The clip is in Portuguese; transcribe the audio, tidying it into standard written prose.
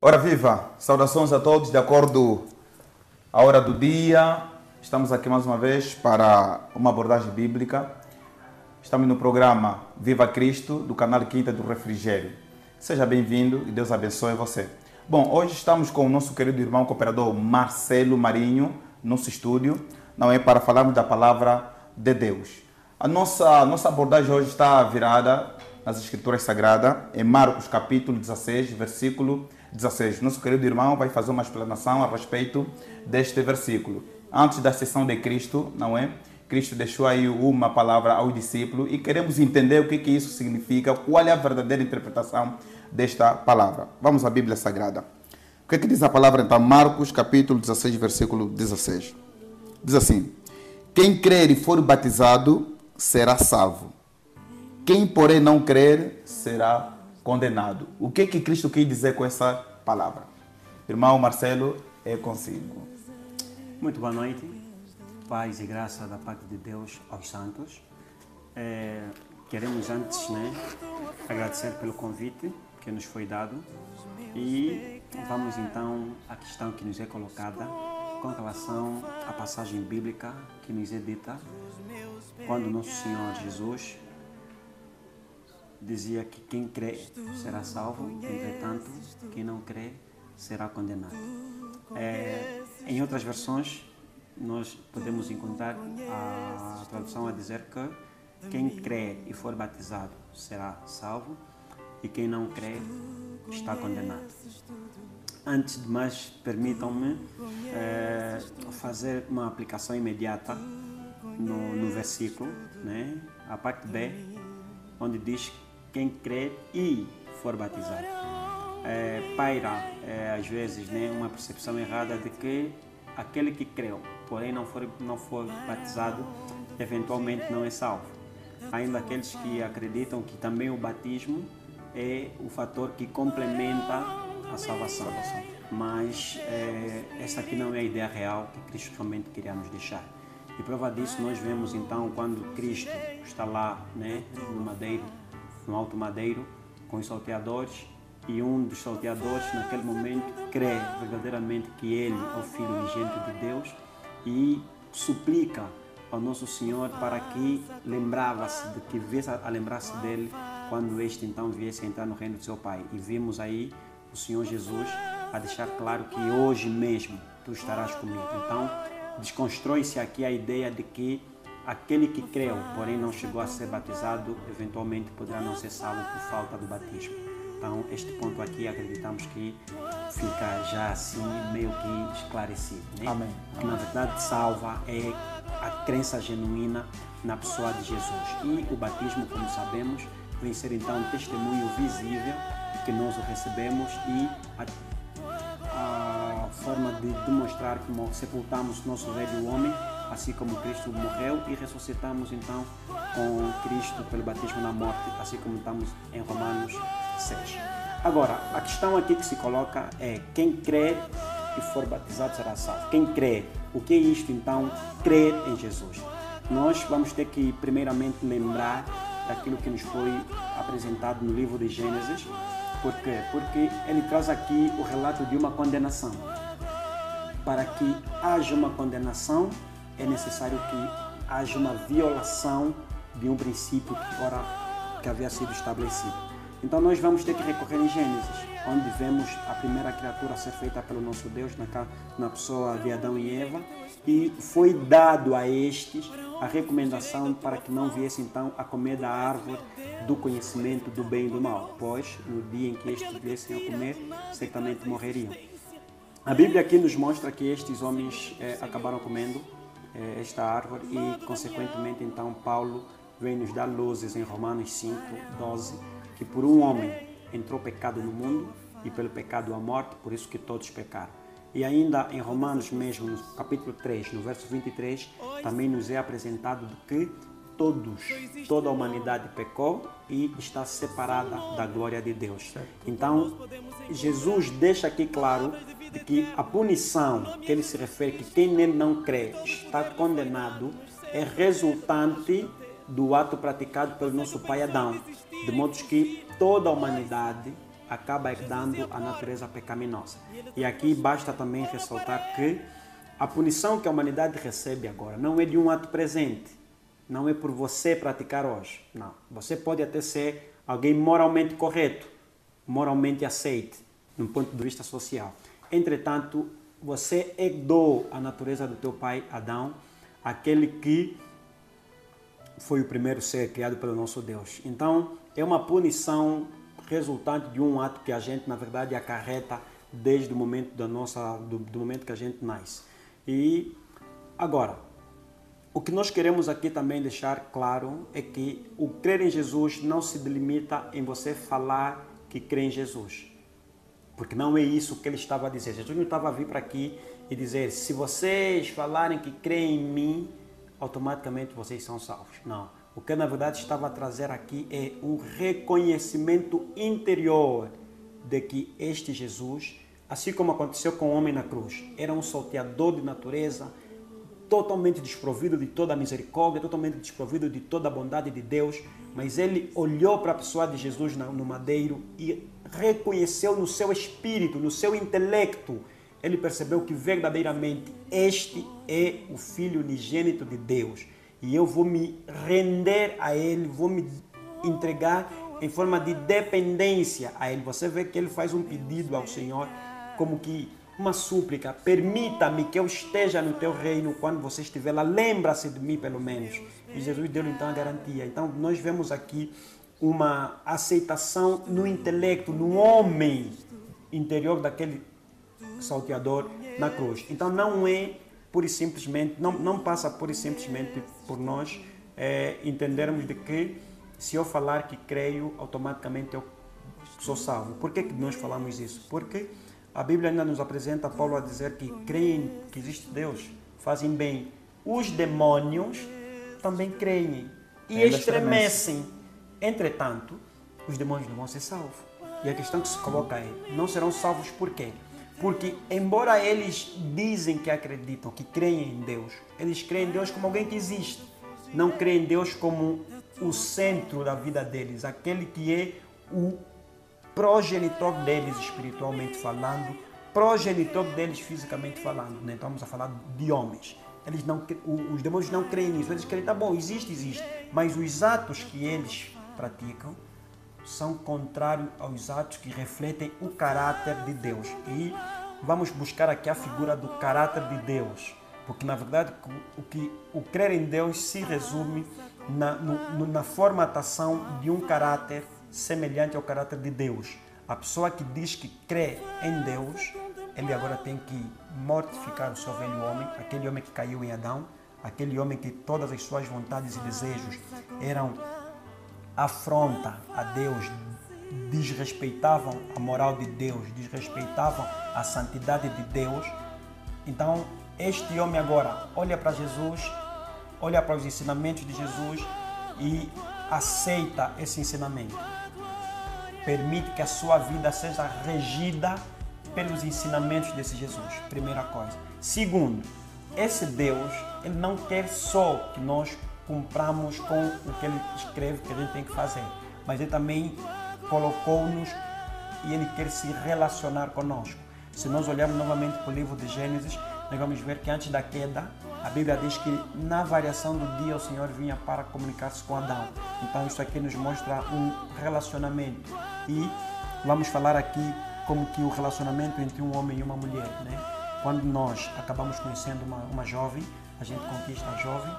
Ora viva! Saudações a todos de acordo à hora do dia. Estamos aqui mais uma vez para uma abordagem bíblica. Estamos no programa Viva Cristo, do canal Quinta do Refrigério. Seja bem-vindo e Deus abençoe você. Bom, hoje estamos com o nosso querido irmão cooperador Marcelo Marinho, nosso estúdio, não é, para falarmos da palavra de Deus. A nossa abordagem hoje está virada nas Escrituras Sagradas, em Marcos capítulo 16, versículo 16. Nosso querido irmão vai fazer uma explanação a respeito deste versículo. Antes da sessão de Cristo, não é? Cristo deixou aí uma palavra aos discípulos e queremos entender o que isso significa, qual é a verdadeira interpretação desta palavra. Vamos à Bíblia Sagrada. O que diz a palavra então? Marcos capítulo 16, versículo 16. Diz assim: quem crer e for batizado será salvo. Quem, porém, não crer será condenado. O que Cristo quis dizer com essa palavra? Irmão Marcelo, é consigo. Muito boa noite. Paz e graça da parte de Deus aos santos. Queremos antes agradecer pelo convite que nos foi dado e vamos então à questão que nos é colocada com relação à passagem bíblica que nos é dita quando nosso Senhor Jesus dizia que quem crê será salvo, entretanto, quem não crê será condenado. Em outras versões, nós podemos encontrar a tradução a dizer que quem crê e for batizado será salvo e quem não crê está condenado. Antes de mais, permitam-me fazer uma aplicação imediata no versículo, a parte B, onde diz quem crê e for batizado. Paira, às vezes, uma percepção errada de que aquele que creu, porém não for batizado, eventualmente não é salvo. Ainda aqueles que acreditam que também o batismo é o fator que complementa a salvação. Mas essa aqui não é a ideia real que Cristo realmente queria nos deixar. E prova disso nós vemos então quando Cristo está lá no alto madeiro, com os salteadores, e um dos salteadores naquele momento crê verdadeiramente que ele é o Filho unigênito de Deus e suplica ao nosso Senhor para que viesse a lembrar-se dele quando este então viesse a entrar no reino do seu Pai. E vimos aí o Senhor Jesus a deixar claro que hoje mesmo tu estarás comigo. Então desconstrói-se aqui a ideia de que aquele que creu, porém não chegou a ser batizado, eventualmente poderá não ser salvo por falta do batismo. Então, este ponto aqui acreditamos que fica já assim meio que esclarecido. Amém. O que na verdade salva é a crença genuína na pessoa de Jesus. E o batismo, como sabemos, vem ser então um testemunho visível que nós o recebemos e a forma de demonstrar que sepultamos nosso velho homem, assim como Cristo morreu, e ressuscitamos então com Cristo pelo batismo na morte, assim como estamos em Romanos 6. Agora, a questão aqui que se coloca é: quem crê e for batizado será salvo. Quem crê, o que é isto então, crer em Jesus? Nós vamos ter que primeiramente lembrar daquilo que nos foi apresentado no livro de Gênesis. Por quê? Porque ele traz aqui o relato de uma condenação. Para que haja uma condenação, é necessário que haja uma violação de um princípio que havia sido estabelecido. Então nós vamos ter que recorrer em Gênesis, onde vemos a primeira criatura a ser feita pelo nosso Deus na pessoa de Adão e Eva, e foi dado a estes a recomendação para que não viessem então a comer da árvore do conhecimento do bem e do mal, pois no dia em que estes viessem a comer, certamente morreriam. A Bíblia aqui nos mostra que estes homens acabaram comendo esta árvore e, consequentemente, então, Paulo vem nos dar luzes em Romanos 5, 12, que por um homem entrou pecado no mundo e pelo pecado a morte, por isso que todos pecaram. E ainda em Romanos mesmo, no capítulo 3, no verso 23, também nos é apresentado que toda a humanidade pecou e está separada da glória de Deus. Então, Jesus deixa aqui claro de que a punição que ele se refere, que quem nele não crê está condenado, é resultante do ato praticado pelo nosso pai Adão, de modo que toda a humanidade acaba herdando a natureza pecaminosa. E aqui basta também ressaltar que a punição que a humanidade recebe agora não é de um ato presente, não é por você praticar hoje. Não. Você pode até ser alguém moralmente correto, moralmente aceite, no ponto de vista social. Entretanto, você herdou a natureza do teu pai Adão, aquele que foi o primeiro ser criado pelo nosso Deus. Então, é uma punição resultante de um ato que a gente, na verdade, acarreta desde o momento do momento que a gente nasce. E agora, o que nós queremos aqui também deixar claro é que o crer em Jesus não se delimita em você falar que crê em Jesus. Porque não é isso que ele estava a dizer. Jesus não estava a vir para aqui e dizer, se vocês falarem que creem em mim, automaticamente vocês são salvos. Não. O que na verdade estava a trazer aqui é um reconhecimento interior de que este Jesus, assim como aconteceu com o homem na cruz, era um salteador de natureza, totalmente desprovido de toda a misericórdia, totalmente desprovido de toda a bondade de Deus, mas ele olhou para a pessoa de Jesus no madeiro e reconheceu no seu espírito, no seu intelecto, ele percebeu que verdadeiramente este é o Filho unigênito de Deus e eu vou me render a ele, vou me entregar em forma de dependência a ele. Você vê que ele faz um pedido ao Senhor como que uma súplica, permita-me que eu esteja no teu reino quando você estiver lá, lembra-se de mim pelo menos. E Jesus deu então a garantia. Então nós vemos aqui uma aceitação no intelecto, no homem interior daquele salteador na cruz. Então não é pura e simplesmente, não passa pura e simplesmente por nós entendermos de que se eu falar que creio, automaticamente eu sou salvo. Por que nós falamos isso? Porque a Bíblia ainda nos apresenta Paulo a dizer que creem que existe Deus, fazem bem. Os demônios também creem e estremecem. Entretanto, os demônios não vão ser salvos. E a questão que se coloca é, não serão salvos por quê? Porque embora eles dizem que acreditam, que creem em Deus, eles creem em Deus como alguém que existe. Não creem em Deus como o centro da vida deles, aquele que é o progenitor deles espiritualmente falando, progenitor deles fisicamente falando, né? Estamos a falar de homens. Os demônios não creem nisso, eles creem, tá bom, existe, mas os atos que eles praticam são contrários aos atos que refletem o caráter de Deus. E vamos buscar aqui a figura do caráter de Deus, porque na verdade o crer em Deus se resume na formatação de um caráter semelhante ao caráter de Deus. A pessoa que diz que crê em Deus, ele agora tem que mortificar o seu velho homem, aquele homem que caiu em Adão, aquele homem que todas as suas vontades e desejos eram afronta a Deus, desrespeitavam a moral de Deus, desrespeitavam a santidade de Deus. Então, este homem agora olha para Jesus, olha para os ensinamentos de Jesus e aceita esse ensinamento. Permite que a sua vida seja regida pelos ensinamentos desse Jesus, primeira coisa. Segundo, esse Deus, ele não quer só que nós cumpramos com o que ele escreve que a gente tem que fazer, mas ele também colocou-nos e ele quer se relacionar conosco. Se nós olharmos novamente para o livro de Gênesis, nós vamos ver que antes da queda, a Bíblia diz que na variação do dia o Senhor vinha para comunicar-se com Adão. Então isso aqui nos mostra um relacionamento. E vamos falar aqui como que o relacionamento entre um homem e uma mulher, né? Quando nós acabamos conhecendo uma jovem, a gente conquista a jovem,